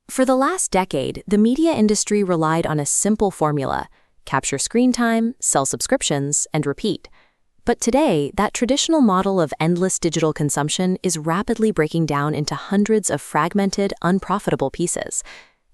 For the last decade, the media industry relied on a simple formula: capture screen time, sell subscriptions, and repeat. But today, that traditional model of endless digital consumption is rapidly breaking down into hundreds of fragmented, unprofitable pieces.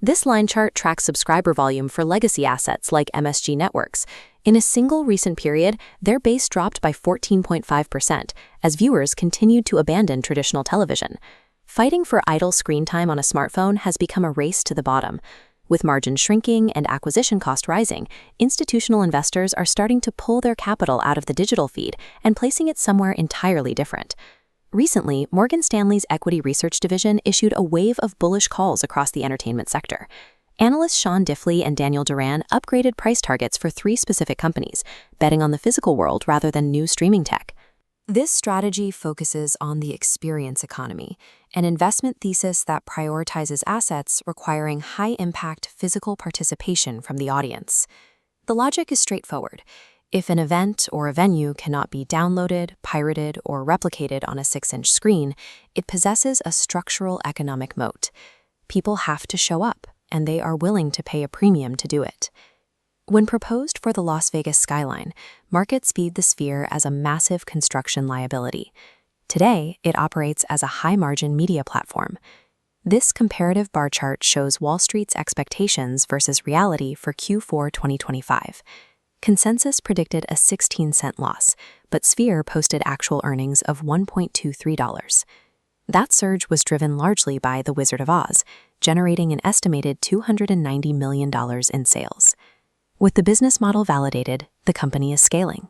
This line chart tracks subscriber volume for legacy assets like MSG Networks. In a single recent period, their base dropped by 14.5% as viewers continued to abandon traditional television. Fighting for idle screen time on a smartphone has become a race to the bottom. With margins shrinking and acquisition cost rising, institutional investors are starting to pull their capital out of the digital feed and placing it somewhere entirely different. Recently, Morgan Stanley's equity research division issued a wave of bullish calls across the entertainment sector. Analysts Sean Diffley and Daniel Duran upgraded price targets for 3 specific companies, betting on the physical world rather than new streaming tech. This strategy focuses on the experience economy, an investment thesis that prioritizes assets requiring high-impact physical participation from the audience. The logic is straightforward. If an event or a venue cannot be downloaded, pirated, or replicated on a 6-inch screen, it possesses a structural economic moat. People have to show up, and they are willing to pay a premium to do it. When proposed for the Las Vegas skyline, markets viewed the Sphere as a massive construction liability. Today, it operates as a high-margin media platform. This comparative bar chart shows Wall Street's expectations versus reality for Q4 2025. Consensus predicted a 16-cent loss, but Sphere posted actual earnings of $1.23. That surge was driven largely by The Wizard of Oz, generating an estimated $290 million in sales. With the business model validated, the company is scaling.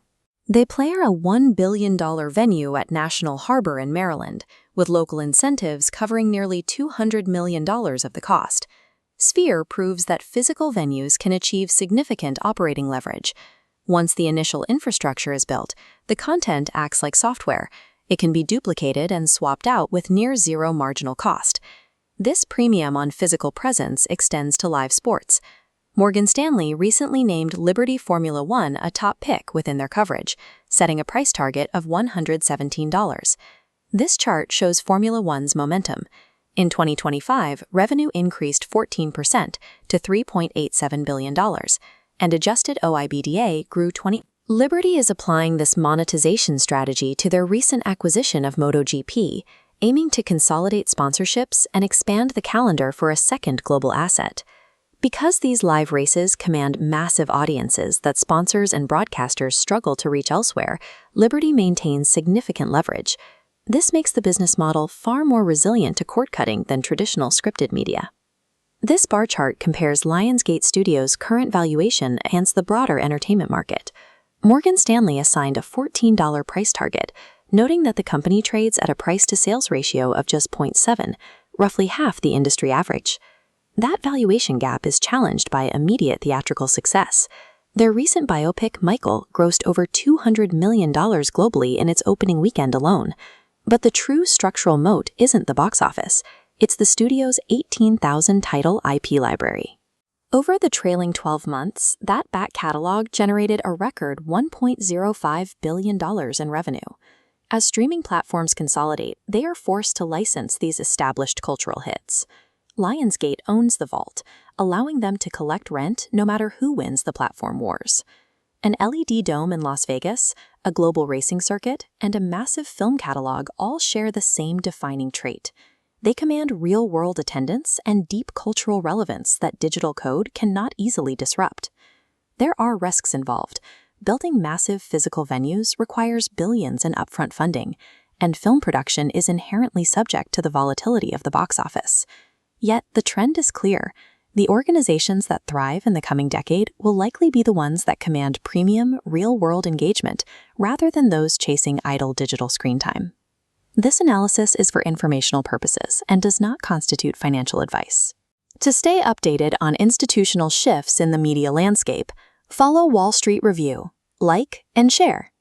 They plan a $1 billion venue at National Harbor in Maryland, with local incentives covering nearly $200 million of the cost. Sphere proves that physical venues can achieve significant operating leverage. Once the initial infrastructure is built, the content acts like software. It can be duplicated and swapped out with near zero marginal cost. This premium on physical presence extends to live sports. Morgan Stanley recently named Liberty Formula One a top pick within their coverage, setting a price target of $117. This chart shows Formula One's momentum. In 2025, revenue increased 14% to $3.87 billion, and adjusted OIBDA grew 20%. Liberty is applying this monetization strategy to their recent acquisition of MotoGP, aiming to consolidate sponsorships and expand the calendar for a second global asset. Because these live races command massive audiences that sponsors and broadcasters struggle to reach elsewhere, Liberty maintains significant leverage. This makes the business model far more resilient to cord-cutting than traditional scripted media. This bar chart compares Lionsgate Studios' current valuation against the broader entertainment market. Morgan Stanley assigned a $14 price target, noting that the company trades at a price-to-sales ratio of just 0.7, roughly half the industry average. That valuation gap is challenged by immediate theatrical success. Their recent biopic, Michael, grossed over $200 million globally in its opening weekend alone. But the true structural moat isn't the box office. It's the studio's 18,000-title IP library. Over the trailing 12 months, that back catalog generated a record $1.05 billion in revenue. As streaming platforms consolidate, they are forced to license these established cultural hits. Lionsgate owns the vault, allowing them to collect rent no matter who wins the platform wars. An LED dome in Las Vegas, a global racing circuit, and a massive film catalog all share the same defining trait. They command real-world attendance and deep cultural relevance that digital code cannot easily disrupt. There are risks involved. Building massive physical venues requires billions in upfront funding, and film production is inherently subject to the volatility of the box office. Yet the trend is clear. The organizations that thrive in the coming decade will likely be the ones that command premium, real-world engagement rather than those chasing idle digital screen time. This analysis is for informational purposes and does not constitute financial advice. To stay updated on institutional shifts in the media landscape, follow Wall Street Review, like, and share.